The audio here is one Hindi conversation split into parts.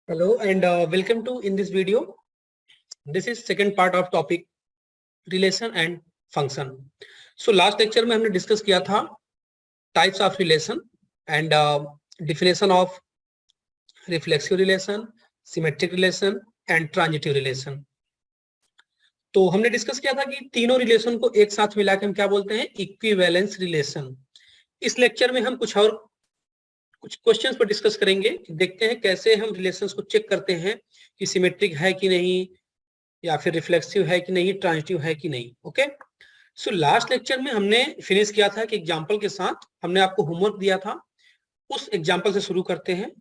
Hello and welcome to in this video. This is second part of topic relation and function. So last lecture में हमने डिस्कस किया था types of relation and definition of reflexive relation, symmetric relation and transitive relation. तो हमने डिस्कस किया था कि तीनों रिलेशन को एक साथ मिला के हम क्या बोलते हैं, इक्विवेलेंस रिलेशन. इस लेक्चर में हम कुछ क्वेश्चंस पर डिस्कस करेंगे. देखते हैं कैसे हम रिलेशंस को चेक करते हैं कि सिमेट्रिक है कि नहीं, या फिर रिफ्लेक्सिव है कि नहीं, ट्रांजिटिव है कि नहीं. ओके, सो लास्ट लेक्चर में हमने फिनिश किया था कि एग्जांपल के साथ हमने आपको होमवर्क दिया था. उस एग्जांपल से शुरू करते हैं.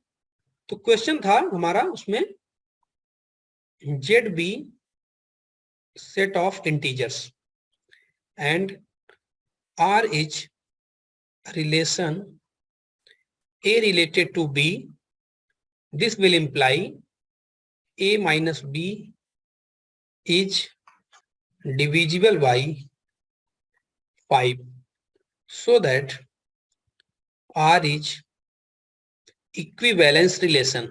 तो क्वेश्चन था हमारा उसमें Z be set of integers and R is relation A related to B, this will imply A minus B is divisible by 5, so that R is equivalence relation.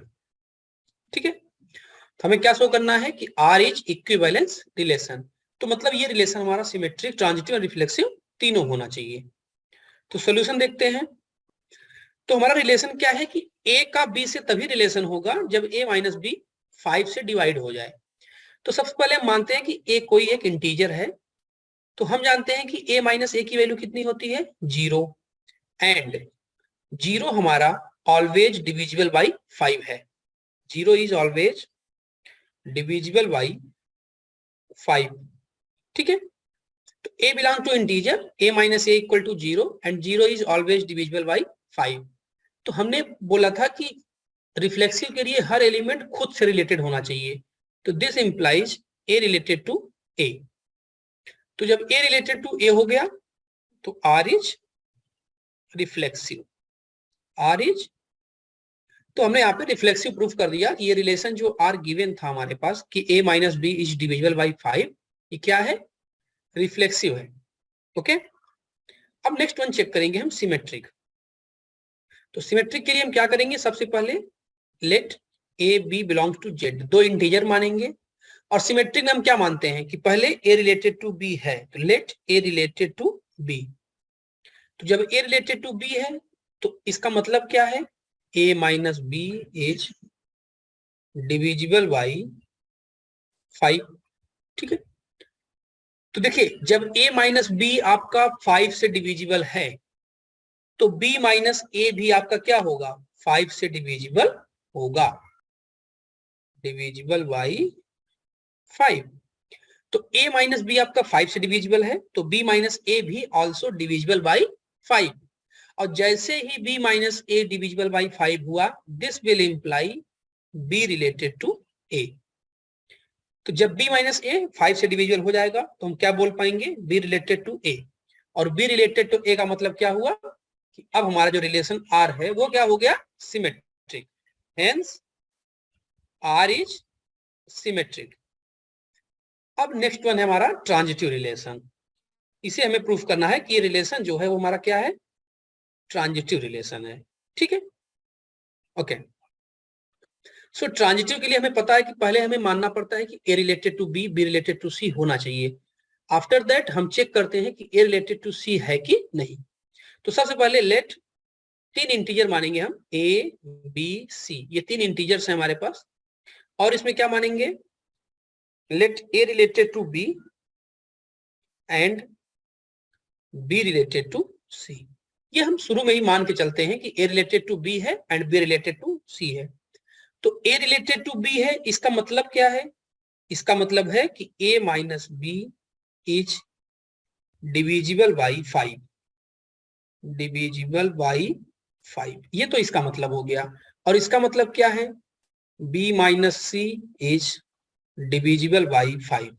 ठीक है, तो हमें क्या शो करना है कि R is equivalence relation. तो मतलब ये रिलेशन हमारा सिमेट्रिक, ट्रांजिटिव और रिफ्लेक्सिव तीनों होना चाहिए. तो सॉल्यूशन देखते हैं. तो हमारा रिलेशन क्या है कि a का b से तभी रिलेशन होगा जब a माइनस बी 5 से डिवाइड हो जाए. तो सबसे पहले हम मानते हैं कि a कोई एक इंटीजर है. तो हम जानते हैं कि a माइनस ए की वैल्यू कितनी होती है, 0, एंड 0 हमारा ऑलवेज डिविजिबल बाई 5 है. 0 इज ऑलवेज डिविजिबल बाई 5. ठीक है, तो a belong to integer, a minus A equal to 0 and 0 is always divisible by 5. तो हमने बोला था कि रिफ्लेक्सिव के लिए हर एलिमेंट खुद से रिलेटेड होना चाहिए. तो this implies A related to A. तो जब ए रिलेटेड टू ए हो गया तो R is reflexive. R is, तो हमने यहाँ पे रिफ्लेक्सिव प्रूफ कर दिया कि ये रिलेशन जो आर गिवन था हमारे पास कि A minus B is divisible by 5, ये क्या है, रिफ्लेक्सिव है. ओके, अब नेक्स्ट वन चेक करेंगे हम, सिमेट्रिक. तो सिमेट्रिक के लिए हम क्या करेंगे, सबसे पहले let A B belongs to Z, दो इंटीजर मानेंगे. और सिमेट्रिक में हम क्या मानते हैं कि पहले ए रिलेटेड टू बी है, तो let A related to B. तो जब ए रिलेटेड टू बी है तो इसका मतलब क्या है, A minus B is divisible by 5. ठीक है, तो देखिए जब a माइनस बी आपका 5 से डिविजिबल है तो b माइनस ए भी आपका क्या होगा, 5 से डिविजिबल होगा, डिविजिबल बाई 5. तो a माइनस बी आपका 5 से डिविजिबल है तो b माइनस ए भी ऑल्सो डिविजिबल बाई 5. और जैसे ही b minus A divisible by 5 हुआ, this will imply b related to a. तो जब b माइनस ए 5 से डिविजिबल हो जाएगा तो हम क्या बोल पाएंगे, b रिलेटेड टू a. और b रिलेटेड टू a का मतलब क्या हुआ कि अब हमारा जो रिलेशन r है वो क्या हो गया, symmetric. Hence r is symmetric. अब नेक्स्ट वन है हमारा ट्रांजिटिव रिलेशन. इसे हमें प्रूफ करना है कि ये रिलेशन जो है वो हमारा क्या है, ट्रांजिटिव रिलेशन है. ठीक है, ओके. सो ट्रांजिटिव के लिए हमें पता है कि पहले हमें मानना पड़ता है कि a related to b, b related to c होना चाहिए. आफ्टर दैट हम चेक करते हैं कि a रिलेटेड टू c है कि नहीं. तो सबसे पहले लेट, तीन इंटीजर मानेंगे हम, a b c, ये तीन इंटीजर्स हैं हमारे पास. और इसमें क्या मानेंगे, let a related to b and b related to c. ये हम शुरू में ही मान के चलते हैं कि a रिलेटेड टू b है and b related to c है. तो a रिलेटेड टू b है, इसका मतलब क्या है, इसका मतलब है कि a minus B is divisible by 5, divisible by 5. ये तो इसका मतलब हो गया. और इसका मतलब क्या है, b minus C is divisible by 5.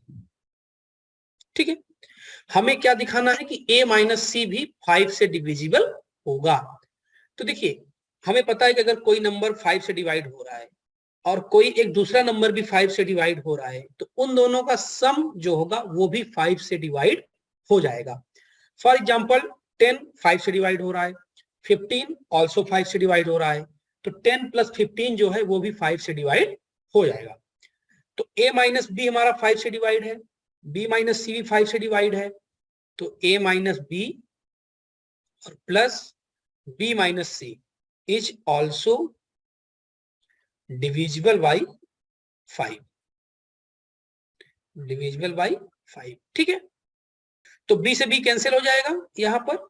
ठीक है, हमें क्या दिखाना है कि a माइनस सी भी 5 से डिविजिबल होगा. तो देखिए हमें पता है कि अगर कोई नंबर 5 से डिवाइड हो रहा है और कोई एक दूसरा नंबर भी 5 से डिवाइड हो रहा है तो उन दोनों का सम जो होगा वो भी 5 से डिवाइड हो जाएगा. फॉर एग्जाम्पल 10 5 से डिवाइड हो रहा है, 15 ऑल्सो 5 से डिवाइड हो रहा है. तो 10 + 15 जो है वो भी 5 से डिवाइड हो जाएगा। तो a - b हमारा 5 से डिवाइड है, b - c भी 5 से डिवाइड है, तो a - b और plus b - c is also divisible by 5, divisible by 5। ठीक है, तो b से b कैंसिल हो जाएगा, यहां पर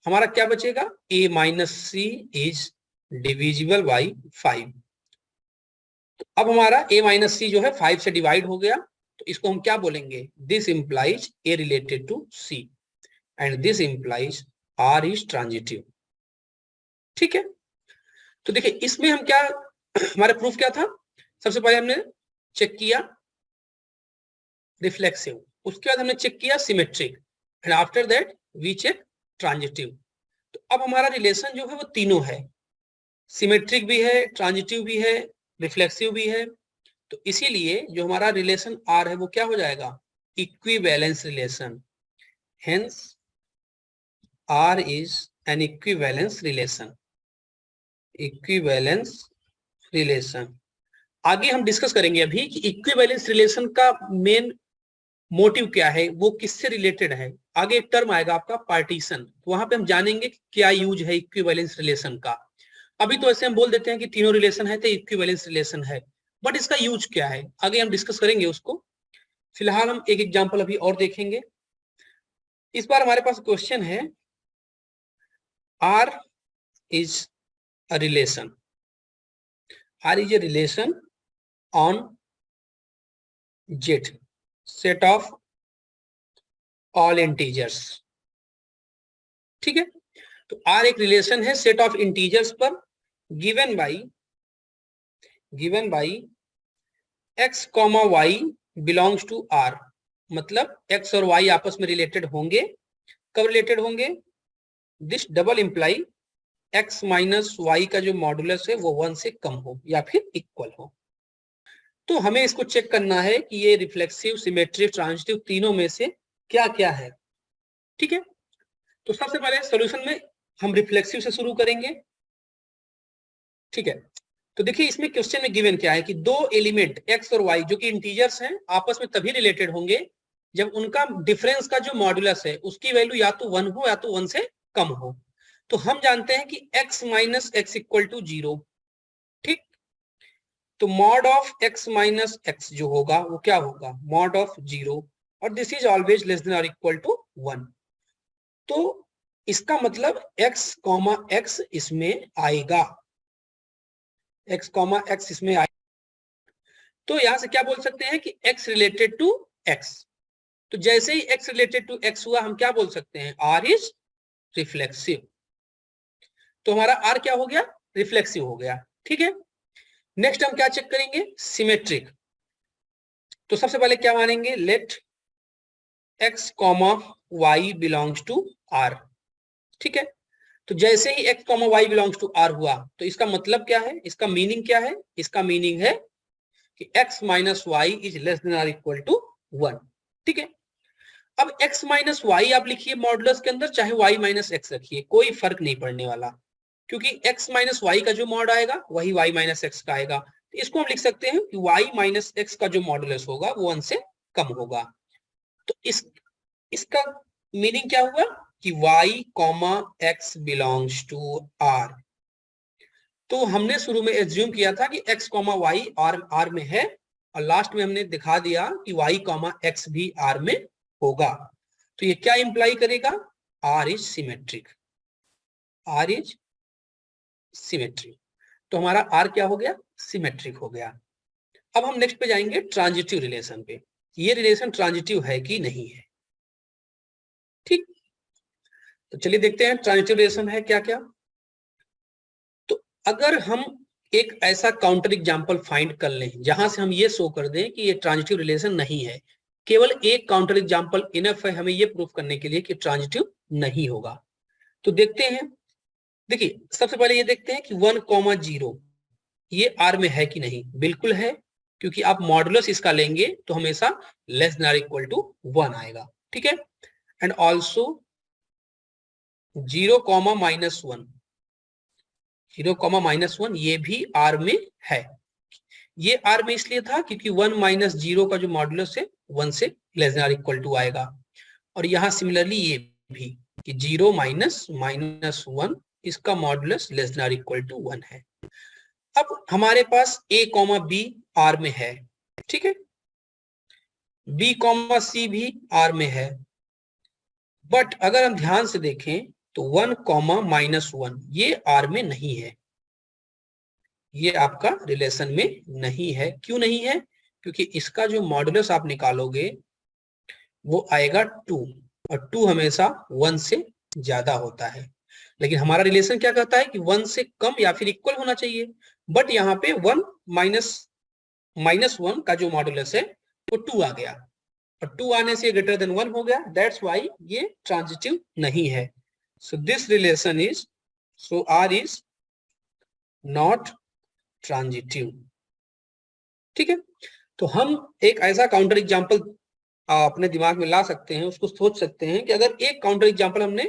हमारा क्या बचेगा, a - c is divisible by 5। तो अब हमारा a - c जो है 5 से डिवाइड हो गया, तो इसको हम क्या बोलेंगे, this implies a related to c and this implies r is transitive. ठीक है, तो देखिए इसमें हम क्या, हमारा प्रूफ क्या था, सबसे पहले हमने चेक किया रिफ्लेक्सिव, उसके बाद हमने चेक किया symmetric, and after that we check transitive. तो अब हमारा रिलेशन जो है वो तीनों है, सिमेट्रिक भी है, ट्रांजिटिव भी है, रिफ्लेक्सिव भी है। तो इसीलिए जो हमारा रिलेशन आर है वो क्या हो जाएगा, equivalence relation. Hence R is an equivalence relation, equivalence relation. आगे हम डिस्कस करेंगे अभी कि इक्विवेलेंस रिलेशन का मेन मोटिव क्या है, वो किससे रिलेटेड है। आगे एक टर्म आएगा आपका पार्टीशन, तो वहां पे हम जानेंगे कि क्या यूज है इक्विवेलेंस रिलेशन का। अभी तो ऐसे हम बोल देते हैं कि तीनों रिलेशन है तो इक्विवेलेंस रिलेशन है, बट इसका यूज क्या है आगे हम डिस्कस करेंगे उसको। फिलहाल हम एक एग्जांपल अभी और देखेंगे। इस बार हमारे पास क्वेश्चन है, R is a relation, R is a relation on Z set of all integers. ठीक है, तो आर एक रिलेशन है सेट ऑफ इंटीजर्स पर, given by x, y belongs to r। मतलब x और y आपस में रिलेटेड होंगे, कब रिलेटेड होंगे, this double imply x - y का जो मॉडुलस है वो 1 से कम हो या फिर इक्वल हो। तो हमें इसको चेक करना है कि ये रिफ्लेक्सिव, सिमेट्रिक, ट्रांजिटिव तीनों में से क्या क्या है। ठीक है, तो सबसे पहले सॉल्यूशन में हम रिफ्लेक्सिव से शुरू करेंगे। ठीक है, तो देखिए इसमें क्वेश्चन में गिवन क्या है कि दो एलिमेंट x और y जो कि इंटीजर्स हैं आपस में तभी रिलेटेड होंगे जब उनका डिफरेंस का जो मॉडुलस है उसकी वैल्यू या तो 1 हो या तो 1 से कम हो। तो हम जानते हैं कि x - x = 0। ठीक, तो मॉड ऑफ x - x जो होगा वो क्या होगा, मॉड ऑफ 0, और this is always less than और इक्वल टू 1। तो इसका मतलब x, x इसमें आएगा, x, x इसमें आएगा। तो यहां से क्या बोल सकते हैं कि x रिलेटेड टू x। तो जैसे ही x रिलेटेड टू x हुआ हम क्या बोल सकते हैं, r इज रिफ्लेक्सिव। तो हमारा r क्या हो गया, रिफ्लेक्सिव हो गया। ठीक है, नेक्स्ट हम क्या चेक करेंगे, सिमेट्रिक। तो सबसे पहले क्या मानेंगे, let x, y belongs to r। ठीक है, तो जैसे ही x, y belongs to r हुआ तो इसका मतलब क्या है, इसका मीनिंग क्या है, इसका मीनिंग है कि x - y is less than और इक्वल टू 1। ठीक है, अब x - y आप लिखिए मॉडुलस के अंदर, चाहे y - x रखिए, कोई फर्क नहीं पड़ने वाला, क्योंकि x - y का जो मॉड आएगा वही y - x का आएगा। तो इसको हम लिख सकते हैं कि y - x का जो मॉडुलस होगा वो 1 से कम होगा। तो इसका मीनिंग क्या हुआ कि y, x belongs to r। तो हमने शुरू में एज्यूम किया था कि x, y r में है, और लास्ट में हमने दिखा दिया कि y, x भी r में होगा। तो ये क्या इंप्लाई करेगा, r is symmetric, r is symmetric. तो हमारा r क्या हो गया, सिमेट्रिक हो गया। अब हम नेक्स्ट पे जाएंगे ट्रांजिटिव रिलेशन पे, ये रिलेशन ट्रांजिटिव है कि नहीं है। ठीक, तो चलिए देखते हैं ट्रांजिटिव रिलेशन है क्या क्या। तो अगर हम एक ऐसा काउंटर एग्जांपल फाइंड कर लें जहां से हम ये शो कर दें कि ये ट्रांजिटिव रिलेशन नहीं है, केवल एक काउंटर एग्जांपल इनफ है हमें ये प्रूफ करने के लिए कि ट्रांजिटिव नहीं होगा। तो देखते हैं, देखिए सबसे पहले ये देखते हैं कि 1, 0 ये आर में है कि नहीं। बिल्कुल है, क्योंकि आप मॉडुलस इसका लेंगे तो हमेशा लेस देन और इक्वल टू 1 आएगा। ठीक है, एंड ऑल्सो 0, -1 0, -1 ये भी R में है। ये R में इसलिए था क्योंकि 1 - 0 का जो मॉडुलस है 1 से less than or equal to आएगा। और यहाँ सिमिलरली ये भी कि 0 - -1 इसका modulus less than or equal to 1 है। अब हमारे पास A, B R में है, ठीक है, B, C भी R में है, बट अगर हम ध्यान से देखें तो 1, -1 ये R में नहीं है, ये आपका रिलेशन में नहीं है। क्यों नहीं है? क्योंकि इसका जो मॉडुलस आप निकालोगे वो आएगा 2, और 2 हमेशा 1 से ज्यादा होता है। लेकिन हमारा रिलेशन क्या कहता है कि 1 से कम या फिर इक्वल होना चाहिए, बट यहाँ पे 1 -1 का जो मॉडुलस है वो 2 आ गया, और 2 आने से ग्रेटर देन 1 हो गया। दैट्स वाई ये ट्रांजिटिव नहीं है। So this relation is, so R is not transitive. ठीक है, तो हम एक ऐसा काउंटर एग्जांपल अपने दिमाग में ला सकते हैं, उसको सोच सकते हैं कि अगर एक काउंटर एग्जांपल हमने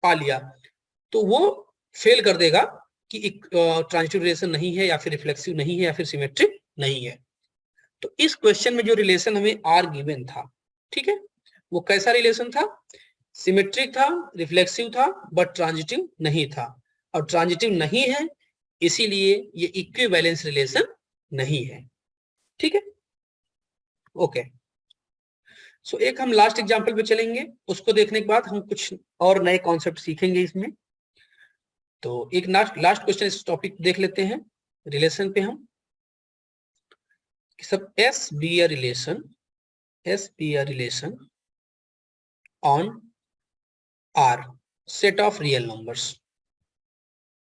पा लिया तो वो फेल कर देगा कि एक ट्रांजिटिव रिलेशन नहीं है, या फिर रिफ्लेक्सिव नहीं है, या फिर सिमेट्रिक नहीं है। तो इस क्वेश्चन में जो रिलेशन हमें आर गिवन था, ठीक है, वो कैसा रिलेशन था? सिमेट्रिक था, रिफ्लेक्सिव था, बट ट्रांजिटिव नहीं था। और ट्रांजिटिव नहीं है इसीलिए ये इक्विवेलेंस रिलेशन नहीं है। ठीक है, ओके। सो एक हम लास्ट एग्जांपल पे चलेंगे, उसको देखने के बाद हम कुछ और नए कॉन्सेप्ट सीखेंगे इसमें। तो एक लास्ट क्वेश्चन इस टॉपिक देख लेते हैं रिलेशन पे हम। सब S be a relation on R set of real numbers।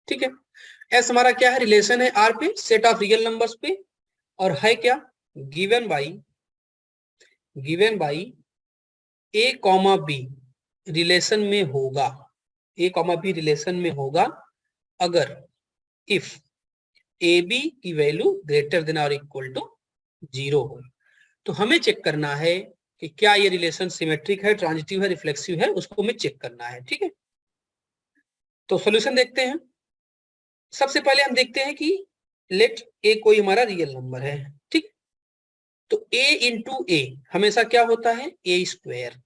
ठीक है, S हमारा क्या है? रिलेशन है R पे, सेट ऑफ रियल नंबर्स पे, और है क्या? Given by A, B relation में होगा, A, B रिलेशन में होगा अगर इफ AB की वैल्यू ग्रेटर देन और इक्वल टू 0 हो। तो हमें चेक करना है कि क्या ये रिलेशन सिमेट्रिक है, ट्रांजिटिव है, रिफ्लेक्सिव है, उसको हमें चेक करना है। ठीक है, तो सॉल्यूशन देखते हैं। सबसे पहले हम देखते हैं कि लेट ए कोई हमारा रियल नंबर है, ठीक, तो a इंटू ए हमेशा क्या होता है? ए स्क्वायर।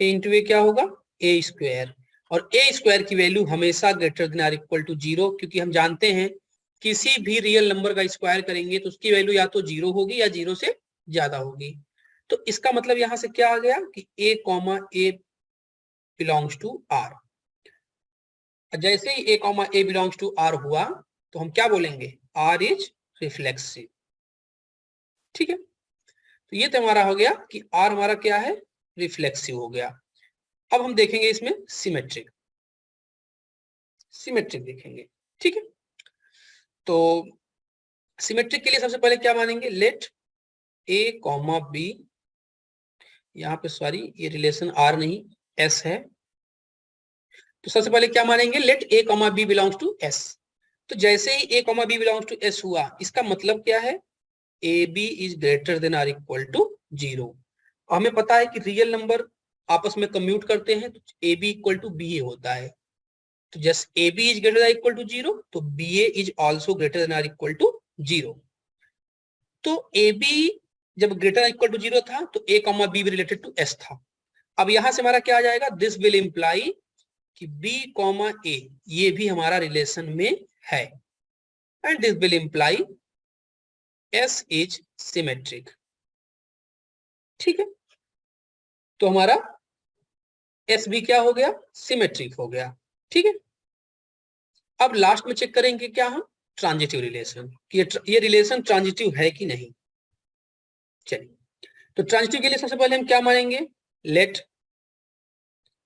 ए इंटू ए क्या होगा? A square. और ए स्क्वायर की वैल्यू हमेशा greater than or equal to 0, क्योंकि हम जानते हैं किसी भी रियल नंबर का स्क्वायर करेंगे तो उसकी वैल्यू या तो 0 होगी या 0 से ज्यादा होगी। तो इसका मतलब यहां से क्या आ गया कि a, A belongs to R. जैसे ही a, A belongs to R हुआ तो हम क्या बोलेंगे? R is reflexive. ठीक है, तो ये तो हमारा हो गया कि आर हमारा क्या है? रिफ्लेक्सिव हो गया। अब हम देखेंगे इसमें सिमेट्रिक देखेंगे। ठीक है, तो सिमेट्रिक के लिए सबसे पहले क्या मानेंगे? लेट ए, बी, यहाँ पे सॉरी ये रिलेशन आर नहीं एस है, तो सबसे पहले क्या मानेंगे? Let A, B belongs to S. तो जैसे ही A, B belongs to S हुआ, इसका मतलब क्या है? A B is greater than or equal to 0। हमें पता है कि रियल नंबर आपस में कम्यूट करते हैं तो A B equal to B A होता है। तो just A B is greater than equal to 0, तो B A is also greater than or equal to 0। तो ए बी जब ग्रेटर इक्वल टू 0 था तो A, B related to S था। अब यहां से हमारा क्या आ जाएगा? दिस विल इंप्लाई कि बी, ए ये भी हमारा रिलेशन में है, and this will imply S is symmetric. ठीक है, तो हमारा एस भी क्या हो गया? सिमेट्रिक हो गया। ठीक है, अब लास्ट में चेक करेंगे क्या हम? ट्रांजिटिव रिलेशन, कि ये रिलेशन ट्रांजिटिव है कि नहीं। चलिए, तो ट्रांजिटिव के लिए सबसे पहले हम क्या मानेंगे? Let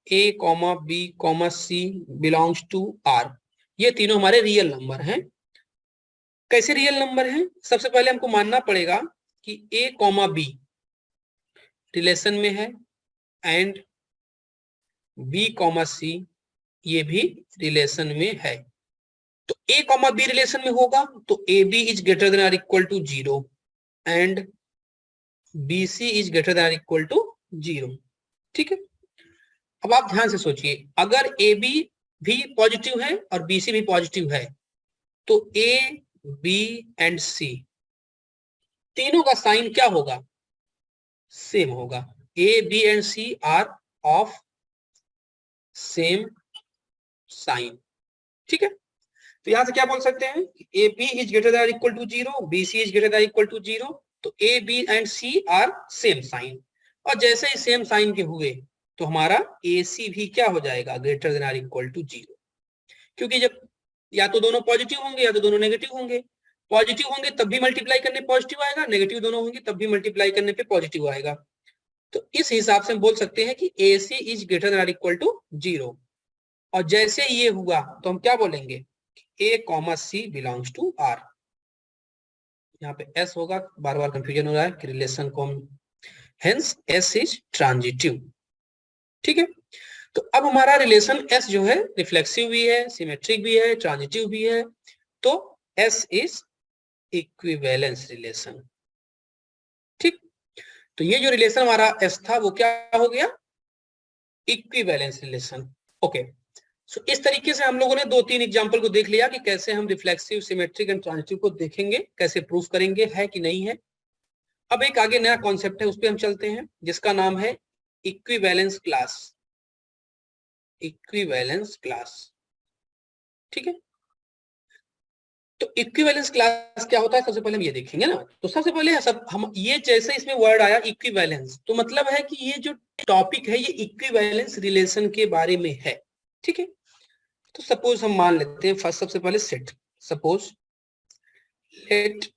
A, B, C belongs to R. ये तीनों हमारे रियल नंबर हैं। कैसे रियल नंबर हैं? सबसे पहले हमको मानना पड़ेगा कि ए, बी रिलेशन में है, एंड बी, सी ये भी रिलेशन में है। तो ए, बी रिलेशन में होगा तो A B is greater than or equal to 0, and B C is greater than or equal to 0। ठीक है, अब आप ध्यान से सोचिए, अगर ए बी भी पॉजिटिव है और बी सी भी पॉजिटिव है, तो ए बी एंड सी तीनों का साइन क्या होगा, सेम होगा। A B and C are of same sign, ठीक है। तो यहां से क्या बोल सकते हैं, A B is greater than equal to 0, B C is greater than equal to 0, तो A B and C are same sign. और जैसे ही सेम साइन के हुए तो हमारा ए सी भी क्या हो जाएगा, ग्रेटर देन इक्वल टू 0, क्योंकि जब या तो दोनों पॉजिटिव होंगे या तो दोनों नेगेटिव होंगे। पॉजिटिव होंगे तब भी मल्टीप्लाई करने पॉजिटिव आएगा, नेगेटिव दोनों होंगे तब भी मल्टीप्लाई करने पे पॉजिटिव आएगा। तो इस हिसाब से हम बोल सकते हैं कि A C is greater than equal to 0। और जैसे ये हुआ तो हम क्या बोलेंगे, A comma C belongs to R. यहाँ पे एस होगा, बार बार कंफ्यूजन हो रहा है कि रिलेशन को हम, हेंस एस इज ट्रांजिटिव, ठीक है। तो अब हमारा रिलेशन एस जो है रिफ्लेक्सिव भी है, सिमेट्रिक भी है, ट्रांजिटिव भी है, तो एस इज इक्विवेलेंस रिलेशन, ठीक। तो ये जो रिलेशन हमारा एस था वो क्या हो गया, इक्विवेलेंस रिलेशन, ओके। सो इस तरीके से हम लोगों ने 2-3 एग्जांपल को देख लिया कि कैसे हम रिफ्लेक्सिव, सिमेट्रिक एंड ट्रांजिटिव को देखेंगे, कैसे प्रूफ करेंगे है कि नहीं है। अब एक आगे नया कॉन्सेप्ट है, उस पर हम चलते हैं, जिसका नाम है इक्विवेलेंस क्लास। इक्विवेलेंस क्लास, ठीक है। तो इक्विवेलेंस क्लास क्या होता है, सबसे पहले हम ये देखेंगे ना। तो सबसे पहले सब हम ये, जैसे इसमें वर्ड आया इक्विवेलेंस, तो मतलब है कि ये जो टॉपिक है ये इक्विवेलेंस रिलेशन के बारे में है, ठीक है। तो सपोज हम मान लेते हैं फर्स्ट, सबसे पहले set, suppose let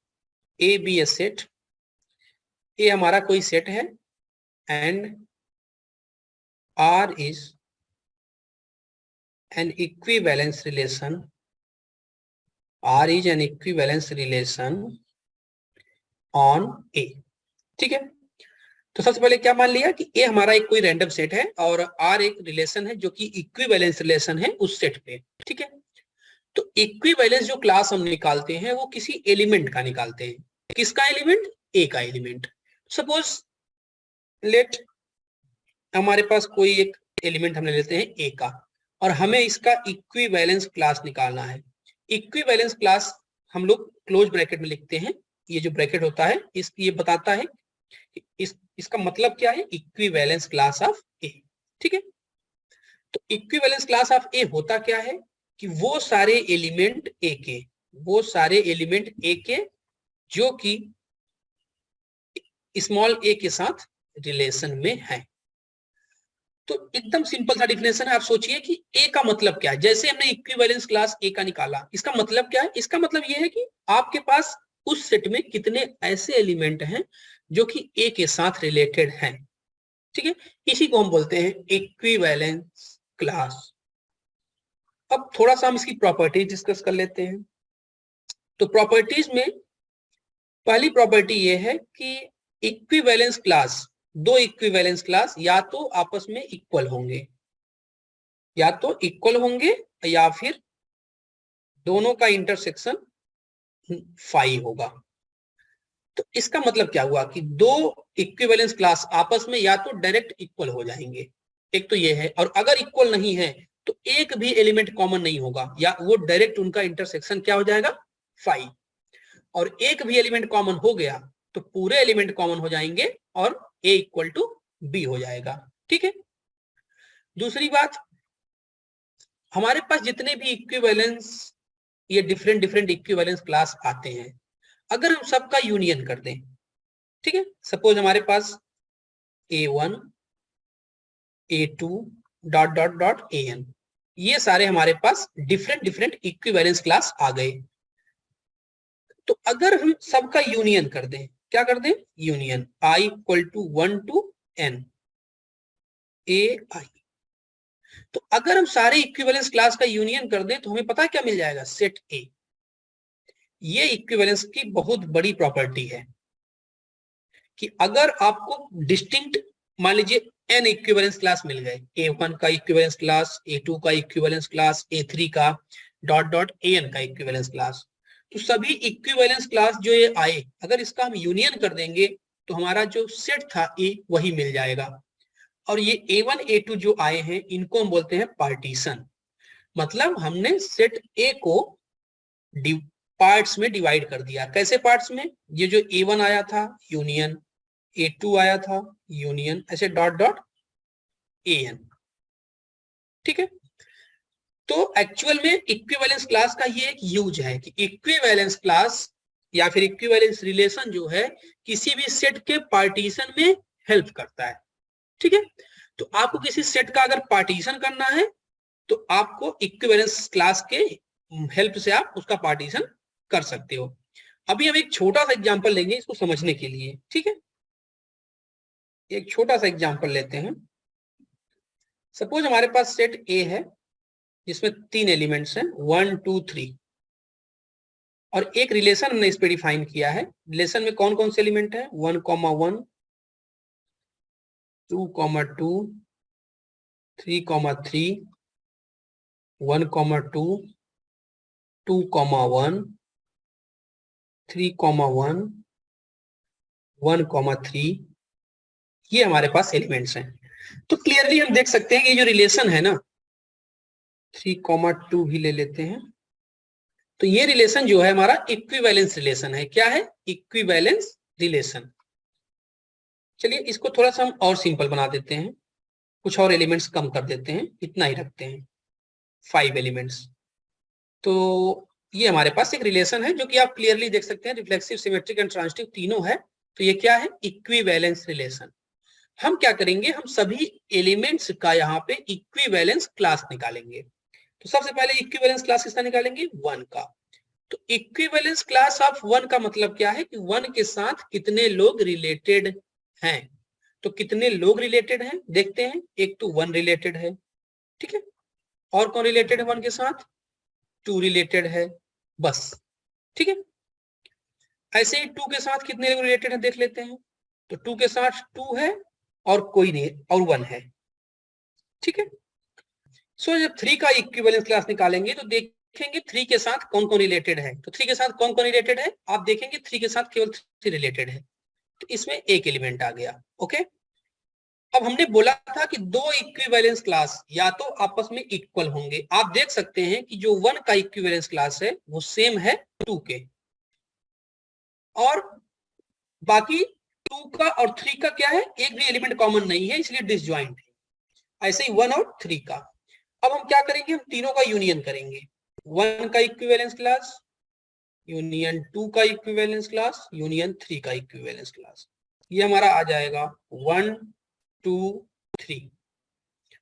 A be a set, A हमारा कोई सेट है and R is an equivalence relation, R is an equivalence relation on A, ठीक है। तो सबसे पहले क्या मान लिया कि A हमारा एक कोई रैंडम सेट है और R एक रिलेशन है जो कि इक्विवेलेंस रिलेशन है उस सेट पे, ठीक है। तो इक्विवेलेंस जो क्लास हम निकालते हैं वो किसी एलिमेंट का निकालते हैं। किसका एलिमेंट, A का एलिमेंट। सपोज लेट हमारे पास कोई एक एलिमेंट हमने लेते हैं A का और हमें इसका इक्विवेलेंस क्लास निकालना है। इक्विवेलेंस क्लास हम लोग क्लोज ब्रैकेट में लिखते हैं, ये जो ब्रैकेट होता है ये बताता है इसका मतलब क्या है, इक्विवेलेंस क्लास ऑफ ए, ठीक है। तो इक्विवेलेंस क्लास ऑफ ए होता क्या है कि वो सारे एलिमेंट ए के, वो सारे एलिमेंट ए के जो कि स्मॉल ए के साथ रिलेशन में है। तो एकदम सिंपल सा डिफिनेशन है। आप सोचिए कि ए का मतलब क्या है, जैसे हमने इक्विवेलेंस क्लास ए का निकाला, इसका मतलब क्या है, इसका मतलब यह है कि आपके पास उस सेट में कितने ऐसे एलिमेंट हैं जो कि ए के साथ रिलेटेड हैं, ठीक है। इसी को हम बोलते हैं इक्विवेलेंस क्लास। अब थोड़ा सा हम इसकी प्रॉपर्टीज डिस्कस कर लेते हैं। तो प्रॉपर्टीज में पहली प्रॉपर्टी यह है कि इक्विवेलेंस क्लास, दो इक्विवेलेंस क्लास या तो आपस में इक्वल होंगे, या तो इक्वल होंगे या फिर दोनों का इंटरसेक्शन फाई होगा। तो इसका मतलब क्या हुआ कि दो इक्विवेलेंस क्लास आपस में या तो डायरेक्ट इक्वल हो जाएंगे, एक तो ये है, और अगर इक्वल नहीं है तो एक भी एलिमेंट कॉमन नहीं होगा, या वो डायरेक्ट उनका इंटरसेक्शन क्या हो जाएगा, फाई। और एक भी एलिमेंट कॉमन हो गया तो पूरे एलिमेंट कॉमन हो जाएंगे और A इक्वल टू बी हो जाएगा, ठीक है। दूसरी बात, हमारे पास जितने भी इक्विवेलेंस, ये डिफरेंट डिफरेंट इक्विवेलेंस क्लास आते हैं, अगर हम सबका यूनियन कर दें, ठीक है। सपोज हमारे पास A1 A2 dot dot dot AN, ये सारे हमारे पास डिफरेंट डिफरेंट इक्विवेलेंस क्लास आ गए। तो अगर हम सबका यूनियन कर दें, क्या कर दें, union I equal to 1 to N AI, तो अगर हम सारे इक्विवेलेंस क्लास का यूनियन कर दें तो हमें पता है क्या मिल जाएगा, सेट A। ये इक्विवेलेंस की बहुत बड़ी प्रॉपर्टी है कि अगर आपको डिस्टिंक्ट, मान लीजिए n इक्विवेलेंस क्लास मिल गए, A1 का इक्विवेलेंस क्लास, A2 का इक्विवेलेंस क्लास, A3 का डॉट डॉट AN का इक्विवेलेंस क्लास, तो सभी इक्विवेलेंस क्लास जो ये आए, अगर इसका हम यूनियन कर देंगे तो हमारा जो सेट था A वही मिल जाएगा। और ये A1 A2 जो आए हैं इनको हम बोलते हैं पार्टीशन। मतलब हमने सेट ए को पार्ट्स में डिवाइड कर दिया। कैसे पार्ट्स में? ये जो A1 आया था यूनियन, A2 आया था यूनियन, ऐसे डॉट डॉट AN। ठीक है, तो एक्चुअल में इक्विवेलेंस क्लास का ये एक यूज है कि इक्विवेलेंस क्लास या फिर इक्विवेलेंस रिलेशन जो है किसी भी सेट के पार्टीशन में हेल्प करता है। ठीक है, तो आपको किसी सेट का अगर पार्टीशन करना है तो आपको इक्विवेलेंस क्लास के हेल्प से आप उसका पार्टीशन कर सकते हो। अभी हम एक छोटा सा एग्जांपल लेंगे इसको समझने के लिए। ठीक है, एक छोटा सा एग्जांपल लेते हैं। सपोज हमारे पास सेट ए है जिसमें 3 एलिमेंट्स हैं 1 2 3 और एक रिलेशन हमने इस पे डिफाइन किया है। रिलेशन में कौन कौन से एलिमेंट है? 1, 1, 2, 2, 3, 3, 1, 2, 2, 1, 3, 1, 1, 3, ये हमारे पास एलिमेंट्स हैं। तो क्लियरली हम देख सकते हैं कि ये जो रिलेशन है ना 3, 2 भी ले लेते हैं, तो ये रिलेशन जो है हमारा इक्विवेलेंस रिलेशन है। क्या है? Equivalence relation. चलिए इसको थोड़ा सा हम और सिंपल बना देते हैं, कुछ और एलिमेंट्स कम कर देते हैं, इतना ही रखते हैं 5 एलिमेंट्स। तो ये हमारे पास एक रिलेशन है जो कि आप क्लियरली देख सकते हैं, रिफ्लेक्सिव, सिमेट्रिक एंड ट्रांजिटिव तीनों है। तो ये क्या है? Equivalence relation. हम क्या करेंगे, हम सभी एलिमेंट्स का यहाँ पे इक्विवेलेंस क्लास निकालेंगे। तो सबसे पहले इक्विवेलेंस क्लास किसका निकालेंगे? 1 का। तो इक्विवेलेंस क्लास ऑफ 1 का मतलब क्या है कि 1 के साथ कितने लोग रिलेटेड हैं। तो कितने लोग रिलेटेड हैं देखते हैं। एक तो 1 रिलेटेड है, ठीक है, और कौन रिलेटेड है 1 के साथ? 2 रिलेटेड है, बस। ठीक है, ऐसे ही 2 के साथ कितने लोग रिलेटेड है देख लेते हैं। तो 2 के साथ 2 है और कोई नहीं, और 1 है। ठीक है, सो जब 3 का इक्विवेलेंस क्लास निकालेंगे तो देखेंगे 3 के साथ कौन कौन रिलेटेड है। तो 3 के साथ कौन कौन रिलेटेड है आप देखेंगे, 3 के साथ केवल 3 रिलेटेड है, तो इसमें एक एलिमेंट आ गया। ओके, अब हमने बोला था कि दो इक्विवेलेंस क्लास या तो आपस में इक्वल होंगे। आप देख सकते हैं कि जो 1 का इक्विवेलेंस क्लास है वो सेम है 2 के, और बाकी 2 का और 3 का क्या है, एक भी एलिमेंट कॉमन नहीं है, इसलिए डिसजॉइंट है। ऐसे ही 1 और 3 का। अब हम क्या करेंगे, हम तीनों का यूनियन करेंगे। 1 का इक्विवेलेंस क्लास यूनियन 2 का इक्विवेलेंस क्लास यूनियन 3 का इक्विवेलेंस क्लास, ये हमारा आ जाएगा 1 2 3,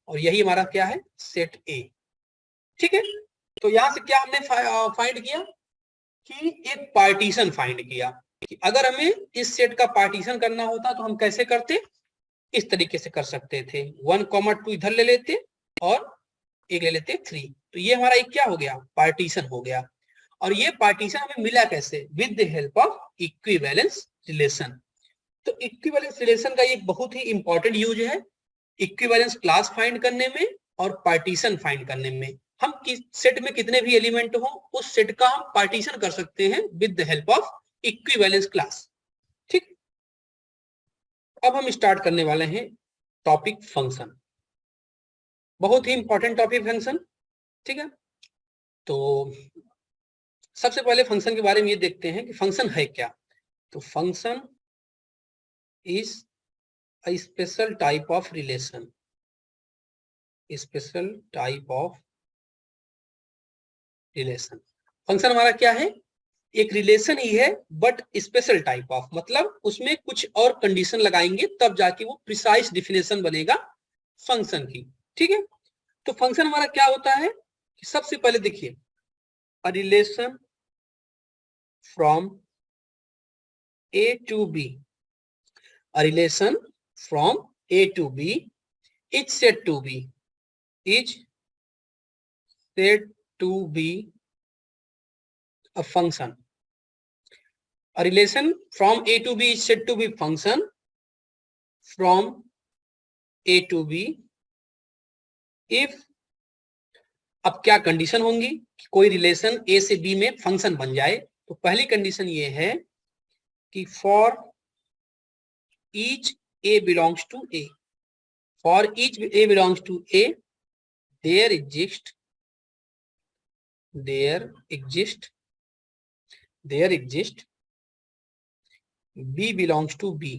और यही हमारा क्या है, सेट ए। ठीक है, तो यहां से क्या हमने फाइंड किया कि एक पार्टीशन फाइंड किया कि अगर हमें इस सेट का पार्टीशन करना होता तो हम कैसे करते, इस तरीके से कर सकते थे। 1, 2 इधर ले लेते और एक ले लेते 3, तो ये हमारा एक क्या हो गया, पार्टीशन हो गया। और ये पार्टीशन हमें मिला कैसे, with the help of equivalence relation. तो इक्विवेलेंस रिलेशन का एक बहुत ही इंपॉर्टेंट यूज है इक्विवेलेंस क्लास फाइंड करने में और पार्टीशन फाइंड करने में। हम किस सेट में कितने भी एलिमेंट हो उस सेट का हम पार्टीशन कर सकते हैं with the help of equivalence class. ठीक, अब हम स्टार्ट करने वाले हैं टॉपिक फंक्शन, बहुत ही इंपॉर्टेंट टॉपिक फंक्शन। ठीक है, तो सबसे पहले फंक्शन के बारे में ये देखते हैं कि फंक्शन है क्या। तो function is a special type of relation, special type of relation. Function हमारा क्या है, एक रिलेशन ही है बट स्पेशल टाइप ऑफ, मतलब उसमें कुछ और कंडीशन लगाएंगे तब जाके वो प्रिसाइज डिफिनेशन बनेगा फंक्शन की। ठीक है, तो फंक्शन हमारा क्या होता है कि सबसे पहले देखिए, a relation from A to B, a relation from A to B is said to be a function. A relation from A to B is said to be function from A to B if, अब क्या कंडीशन होंगी कि कोई रिलेशन A से B में फंक्शन बन जाए। तो पहली कंडीशन ये है कि for each A belongs to A, for each A belongs to A there exists there exist B belongs to B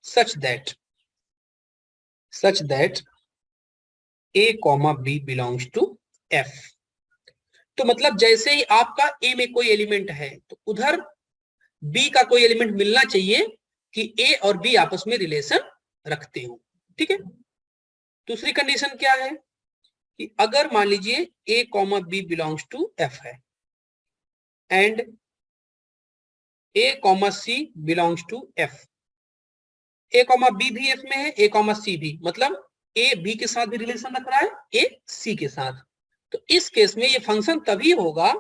such that A comma B belongs to F। तो मतलब जैसे ही आपका A में कोई एलिमेंट है तो उधर B का कोई एलिमेंट मिलना चाहिए कि A और B आपस में रिलेशन रखते हो। ठीक है। दूसरी कंडीशन क्या है कि अगर मान लीजिए A comma B belongs to F है and A comma C belongs to F, A comma B भी F में है, A कॉमा C भी, मतलब A B के साथ भी रिलेशन रख रहा है, A C के साथ। तो इस केस में ये फंक्शन तभी होगा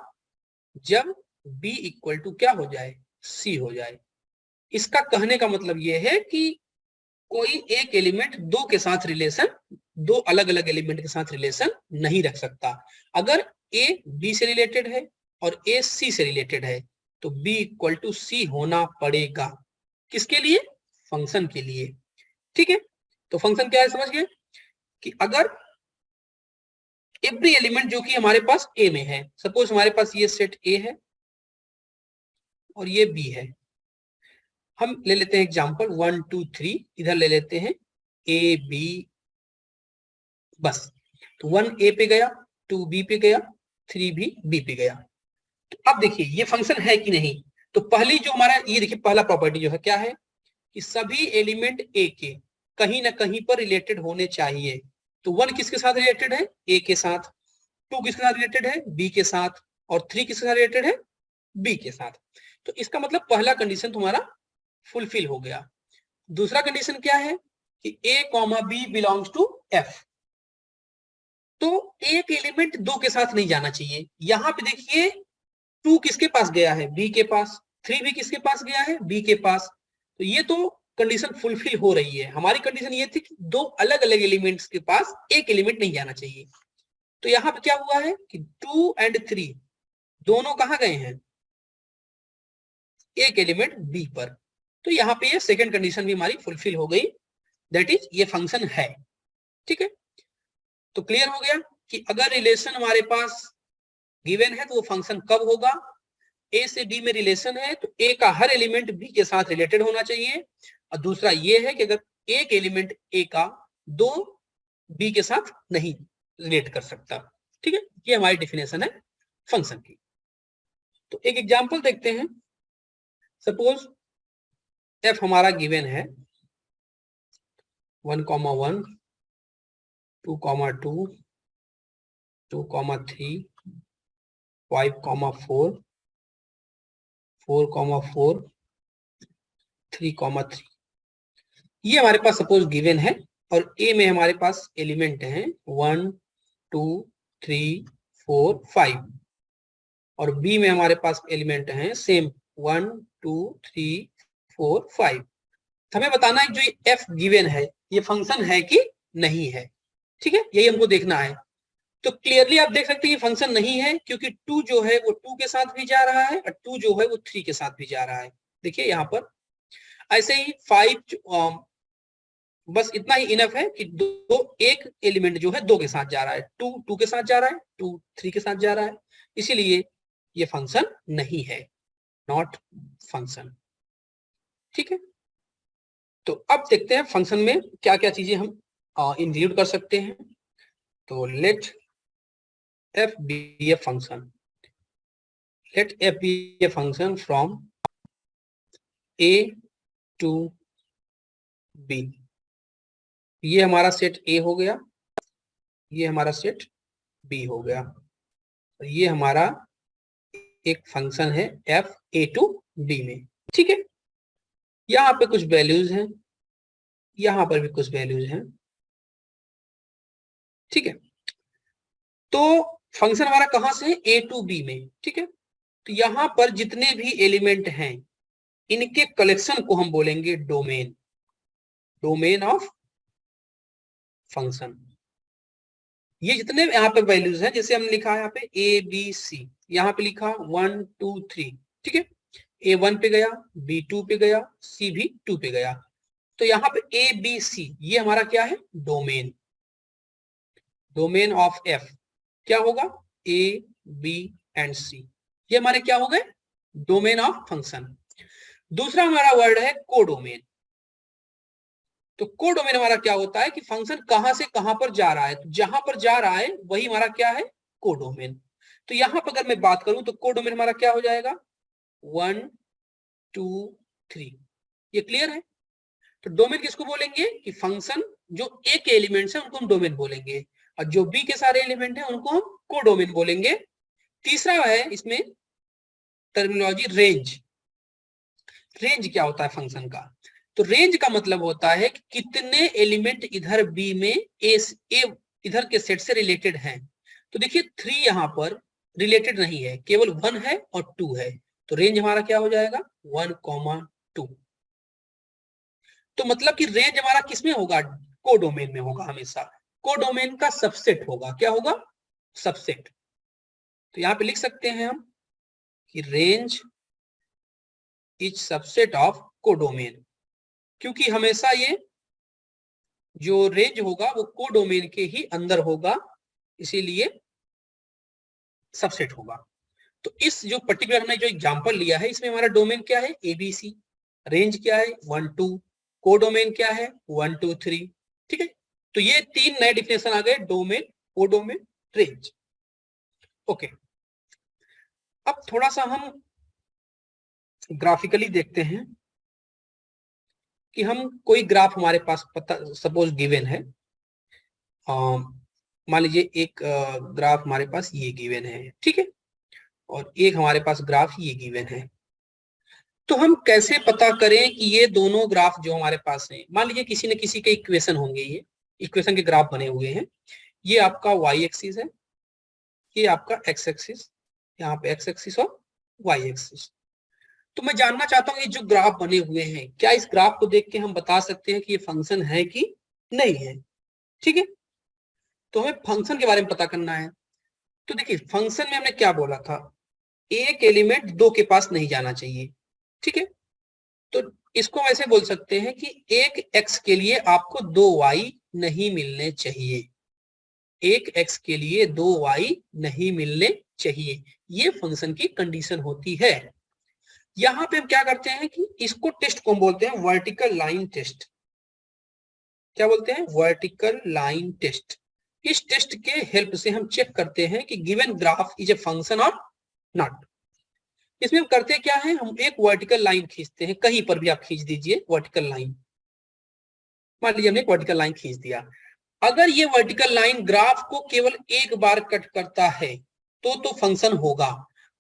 जब B इक्वल टू क्या हो जाए, C हो जाए। इसका कहने का मतलब ये है कि कोई एक एलिमेंट दो के साथ रिलेशन, दो अलग अलग एलिमेंट के साथ रिलेशन नहीं रख सकता। अगर A B से रिलेटेड है और A C से रिलेटेड है तो B इक्वल टू C होना पड़ेगा। किसके लिए? फंक्शन के लिए। ठीक है। तो फंक्शन क्या है समझ गए कि अगर एवरी एलिमेंट जो कि हमारे पास A में है, सपोज हमारे पास ये सेट A है और ये B है, हम ले लेते हैं एग्जांपल 1 2 3, इधर ले लेते हैं A B, बस। तो 1 A पे गया, 2 B पे गया, 3 भी B पे गया। तो अब देखिए ये फंक्शन है कि नहीं। तो पहली जो हमारा ये देखिए पहला प्रॉपर्टी जो है क्या है कि सभी एलिमेंट A के कहीं ना कहीं पर रिलेटेड होने चाहिए। तो 1 किसके साथ रिलेटेड है? A के साथ। 2 किसके साथ रिलेटेड है? B के साथ। और 3 किसके साथ रिलेटेड है? B के साथ। तो इसका मतलब पहला कंडीशन तुम्हारा फुलफिल हो गया। दूसरा कंडीशन क्या है कि A comma B belongs to F। तो एक एलिमेंट दो के साथ नहीं जाना चाहिए। यहां पे देखिए 2 किसके पास गया है? B के पास। 3 भी किसके पास गया है? B के पास। तो ये तो कंडीशन फुलफिल हो रही है। हमारी कंडीशन ये थी कि दो अलग अलग एलिमेंट्स के पास एक एलिमेंट नहीं जाना चाहिए। तो यहां पे क्या हुआ है कि 2 एंड 3 दोनों कहां गए हैं? एक एलिमेंट B पर। तो यहां पे ये सेकंड कंडीशन भी हमारी फुलफिल हो गई, दैट इज ये फंक्शन है। ठीक है। तो क्लियर हो गया कि अगर रिलेशन हमारे पास गिवन है तो वो फंक्शन कब होगा? A से B में रिलेशन है तो A का हर एलिमेंट B के साथ रिलेटेड होना चाहिए। और दूसरा ये है कि अगर एक एलिमेंट A का दो B के साथ नहीं रिलेट कर सकता। ठीक है। ये हमारी डेफिनेशन है फंक्शन की। तो एक एग्जांपल देखते हैं। सपोज f हमारा गिवन है 1, 1, 2, 2, 2, 3, 5, 4, 4, 4, 3, 3। ये हमारे पास सपोज गिवन है और A में हमारे पास एलिमेंट हैं 1, 2, 3, 4, 5 और B में हमारे पास एलिमेंट हैं सेम 1, 2, 3, 4, 5। हमें बताना है जो ये f गिवन है ये फंक्शन है कि नहीं है। ठीक है। यही हमको देखना है। तो क्लियरली आप देख सकते हैं ये फंक्शन नहीं है क्योंकि 2 जो है वो 2 के साथ भी जा रहा है और 2 जो है वो 3 के साथ भी जा रहा है। देखिए यहाँ पर ऐसे ही 5 बस इतना ही इनफ है कि दो एक एलिमेंट जो है 2 के साथ जा रहा है, 2 के साथ जा रहा है, 2 3 के साथ जा रहा है, इसीलिए ये फंक्शन नहीं है, नॉट फंक्शन। ठीक है। तो अब देखते हैं फंक्शन में क्या क्या चीजें हम इंक्लूड कर सकते हैं। तो late f be a function, let f be a function from a to b। ये हमारा सेट A हो गया, ये हमारा सेट B हो गया और ये हमारा एक फंक्शन है f a to b में। ठीक है। यहाँ पे कुछ वैल्यूज हैं, यहाँ पर भी कुछ वैल्यूज हैं। ठीक है। तो फंक्शन हमारा कहां से? A to B में। ठीक है। तो यहाँ पर जितने भी एलिमेंट हैं इनके कलेक्शन को हम बोलेंगे डोमेन, डोमेन ऑफ फंक्शन। ये जितने यहाँ पे वैल्यूज हैं जैसे हमने लिखा है यहाँ पे ABC, यहाँ पे लिखा 1 2 3। ठीक है। A1 पे गया, B2 पे गया, C भी 2 पे गया। तो यहाँ पे ABC ये हमारा क्या है? Domain, domain of F। क्या होगा, ए बी एंड सी, ये हमारे क्या हो गए, डोमेन ऑफ फंक्शन। दूसरा हमारा वर्ड है कोडोमेन। तो कोडोमेन हमारा क्या होता है कि फंक्शन कहां से कहां पर जा रहा है, तो जहां पर जा रहा है वही हमारा क्या है, कोडोमेन। तो यहां पर अगर मैं बात करूं तो कोडोमेन हमारा क्या हो जाएगा, 1 2 3, ये क्लियर है। तो डोमेन किसको बोलेंगे कि फंक्शन जो ए के एलिमेंट्स है उनको हम डोमेन बोलेंगे, और जो बी के सारे एलिमेंट है उनको हम कोडोमेन बोलेंगे। तीसरा है इसमें टर्मिनोलॉजी रेंज। रेंज क्या होता है फंक्शन का, तो रेंज का मतलब होता है कि कितने एलिमेंट इधर बी में ए इधर के सेट से रिलेटेड हैं। तो देखिए 3 यहां पर रिलेटेड नहीं है, केवल 1 है और 2 है, तो रेंज हमारा क्या हो जाएगा, 1,2। तो मतलब कि रेंज हमारा किसमें होगा, कोडोमेन में होगा हमेशा, कोडोमेन का सबसेट होगा, क्या होगा, सबसेट। तो यहां पे लिख सकते हैं हम कि range is subset of codomain, क्योंकि हमेशा ये जो रेंज होगा वो कोडोमेन के ही अंदर होगा, इसीलिए सबसेट होगा। तो इस जो पर्टिकुलर हमने जो एग्जांपल लिया है इसमें हमारा डोमेन क्या है, एबीसी, रेंज क्या है 1 2, कोडोमेन क्या है 1 2 3, ठीक है। तो ये 3 नए डिफिनेशन आ गए, डोमेन, कोडोमेन, रेंज। ओके, अब थोड़ा सा हम ग्राफिकली देखते हैं कि हम कोई ग्राफ हमारे पास पता सपोज गिवन है, मान लीजिए एक ग्राफ हमारे पास ये गिवन है, ठीक है, और एक हमारे पास ग्राफ ये गिवन है। तो हम कैसे पता करें कि ये दोनों ग्राफ जो हमारे पास हैं, मान लीजिए किसी न किसी के इक्वेशन होंगे, ये इक्वेशन के ग्राफ बने हुए हैं, ये आपका वाई एक्सिस है, ये आपका एक्स एक्सिस, यहाँ पे एक्स एक्सिस और वाई एक्सिस। तो मैं जानना चाहता हूँ ये जो ग्राफ बने हुए हैं, क्या इस ग्राफ को देख के हम बता सकते हैं कि ये फंक्शन है कि नहीं है, ठीक है। तो हमें फंक्शन के बारे में पता करना है। तो देखिए फंक्शन में हमने क्या बोला था, एक एलिमेंट 2 के पास नहीं जाना चाहिए, ठीक है। तो इसको ऐसे बोल सकते हैं कि एक x के लिए आपको 2y नहीं मिलने चाहिए, एक x के लिए 2y नहीं मिलने चाहिए, ये फंक्शन की कंडीशन होती है। यहां पे हम क्या करते हैं कि इसको टेस्ट को हम बोलते हैं वर्टिकल लाइन टेस्ट। क्या बोलते हैं, वर्टिकल लाइन टेस्ट। इस टेस्ट के हेल्प से हम चेक करते हैं कि given graph is a function और नॉट। इसमें हम करते क्या है, हम एक वर्टिकल लाइन खींचते हैं, कहीं पर भी आप खींच दीजिए वर्टिकल लाइन, मान लीजिए हमने एक वर्टिकल लाइन खींच दिया। अगर ये वर्टिकल लाइन ग्राफ को केवल एक बार कट करता है तो फंक्शन होगा,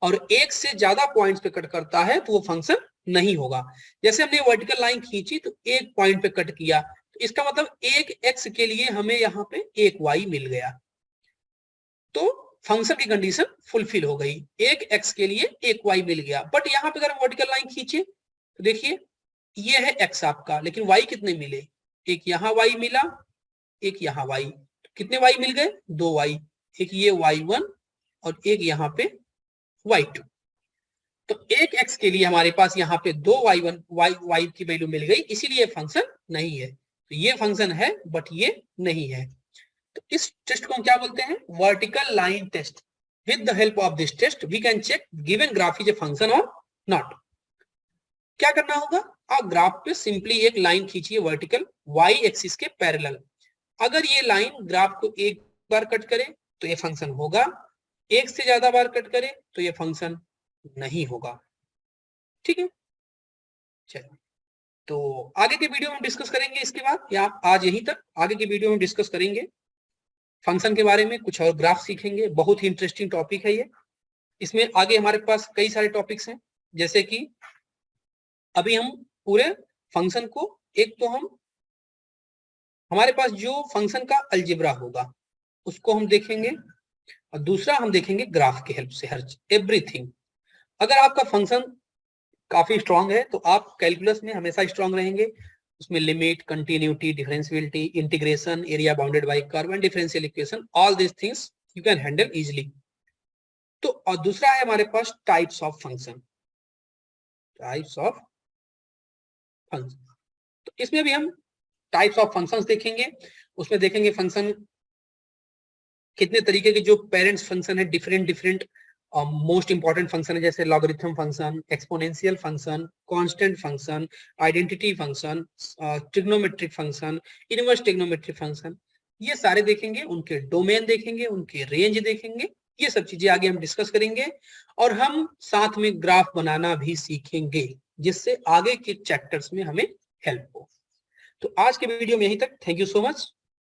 और एक से ज्यादा पॉइंट्स पे कट करता है तो वो फंक्शन नहीं होगा। जैसे हमने वर्टिकल लाइन खींची तो एक पॉइंट पे कट किया, तो इसका मतलब एक एक्स के लिए हमें यहाँ पे एक वाई मिल गया, तो फंक्शन की कंडीशन फुलफिल हो गई, एक एक्स के लिए एक वाई मिल गया। बट यहाँ पे अगर हम वर्टिकल लाइन खींचे तो देखिए ये है एक्स आपका, लेकिन वाई कितने मिले, एक यहाँ वाई मिला, एक यहाँ वाई, तो कितने वाई मिल गए, 2 वाई, एक ये y1 और एक यहाँ पे y2। तो एक x के लिए हमारे पास यहाँ पे 2 y1 y की वैल्यू मिल गई, इसीलिए फंक्शन नहीं है। तो ये फंक्शन है बट ये नहीं है। तो इस टेस्ट को हम क्या बोलते हैं, vertical line test. With the help of this test we can check given graph is a function और नॉट। क्या करना होगा, आप ग्राफ पे सिंपली एक लाइन खींचिए वर्टिकल y एक्सिस के पैरेलल। अगर ये लाइन ग्राफ को एक बार कट करे तो ये फंक्शन होगा, एक से ज्यादा बार कट करे तो ये फंक्शन नहीं होगा, ठीक है। चलो, तो आगे के वीडियो में डिस्कस करेंगे इसके बाद, या आज यहीं तक, आगे के वीडियो में डिस्कस करेंगे फंक्शन के बारे में, कुछ और ग्राफ सीखेंगे। बहुत ही इंटरेस्टिंग टॉपिक है ये, इसमें आगे हमारे पास कई सारे टॉपिक्स हैं, जैसे कि अभी हम पूरे फंक्शन को, एक तो हम हमारे पास जो फंक्शन का अलजेब्रा होगा उसको हम देखेंगे, और दूसरा हम देखेंगे ग्राफ के हेल्प से हर एवरीथिंग। अगर आपका फंक्शन काफी स्ट्रांग है तो आप कैलकुलस में हमेशा स्ट्रांग रहेंगे, उसमें limit, continuity, differentiability, integration, area bounded by curve and differential equation, all this things you can handle easily. तो और दूसरा है हमारे पास types of function, types of function. तो इसमें भी हम टाइप्स ऑफ फंक्शंस देखेंगे, उसमें देखेंगे फंक्शन कितने तरीके के जो पेरेंट्स फंक्शन है, डिफरेंट मोस्ट इंपॉर्टेंट फंक्शन है, जैसे logarithm function, exponential function, constant function, identity function, trigonometric function, inverse trigonometric function, ये सारे देखेंगे, उनके डोमेन देखेंगे, उनके रेंज देखेंगे, ये सब चीजें आगे हम डिस्कस करेंगे। और हम साथ में ग्राफ बनाना भी सीखेंगे, जिससे आगे के चैप्टर्स में हमें हेल्प हो। तो आज के वीडियो में यहीं तक। Thank you so much.